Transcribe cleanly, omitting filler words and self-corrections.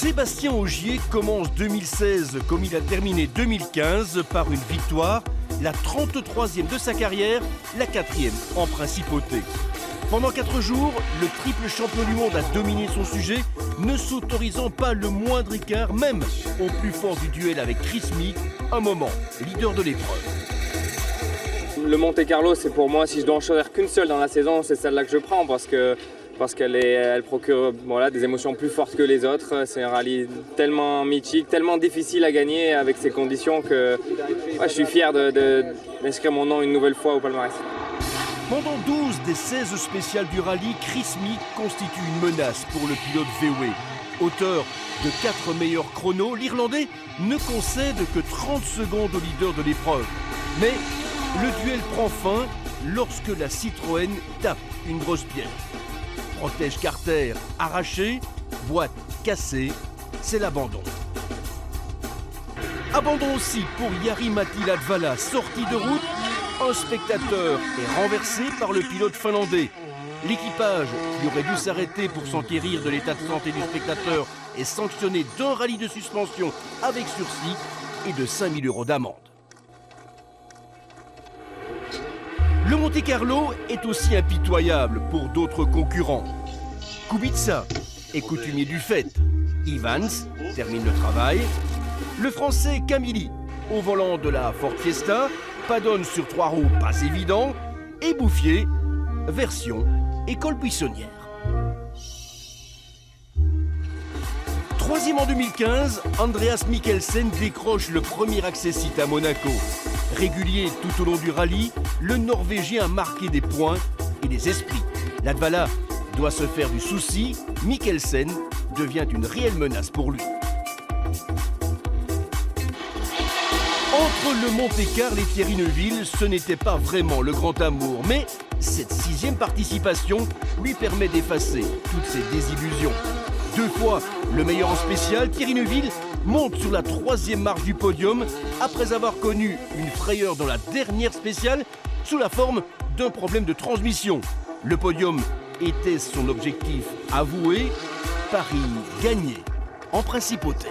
Sébastien Ogier commence 2016 comme il a terminé 2015 par une victoire, la 33e de sa carrière, la 4e en principauté. Pendant 4 jours, le triple champion du monde a dominé son sujet, ne s'autorisant pas le moindre écart, même au plus fort du duel avec Chris Meek, un moment leader de l'épreuve. Le Monte Carlo, c'est pour moi, si je dois en choisir qu'une seule dans la saison, c'est celle-là que je prends parce qu'elle elle procure des émotions plus fortes que les autres. C'est un rallye tellement mythique, tellement difficile à gagner avec ces conditions que je suis fier d'inscrire mon nom une nouvelle fois au palmarès. Pendant 12 des 16 spéciales du rallye, Chris Meek constitue une menace pour le pilote VW. Auteur de 4 meilleurs chronos, l'Irlandais ne concède que 30 secondes au leader de l'épreuve. Mais le duel prend fin lorsque la Citroën tape une grosse pierre. Protège Carter arraché, boîte cassée, c'est l'abandon. Abandon aussi pour Jari-Matti Latvala, sorti de route. Un spectateur est renversé par le pilote finlandais. L'équipage, qui aurait dû s'arrêter pour s'enquérir de l'état de santé du spectateur, est sanctionné d'un rallye de suspension avec sursis et de 5 000 € d'amende. Le Monte Carlo est aussi impitoyable pour d'autres concurrents. Kubica est coutumier du fait. Evans termine le travail. Le Français Camilli, au volant de la Ford Fiesta, padonne sur 3 roues, pas évident. Et Bouffier, version école buissonnière. 3e en 2015, Andreas Mikkelsen décroche le premier accessite à Monaco. Régulier tout au long du rallye, le Norvégien a marqué des points et des esprits. Latvala doit se faire du souci, Mikkelsen devient une réelle menace pour lui. Entre le Monte-Carlo et Thierry Neuville, ce n'était pas vraiment le grand amour, mais cette 6e participation lui permet d'effacer toutes ses désillusions. 2 fois le meilleur en spécial, Thierry Neuville monte sur la 3e marche du podium après avoir connu une frayeur dans la dernière spéciale sous la forme d'un problème de transmission. Le podium était son objectif avoué, Paris gagné en principauté.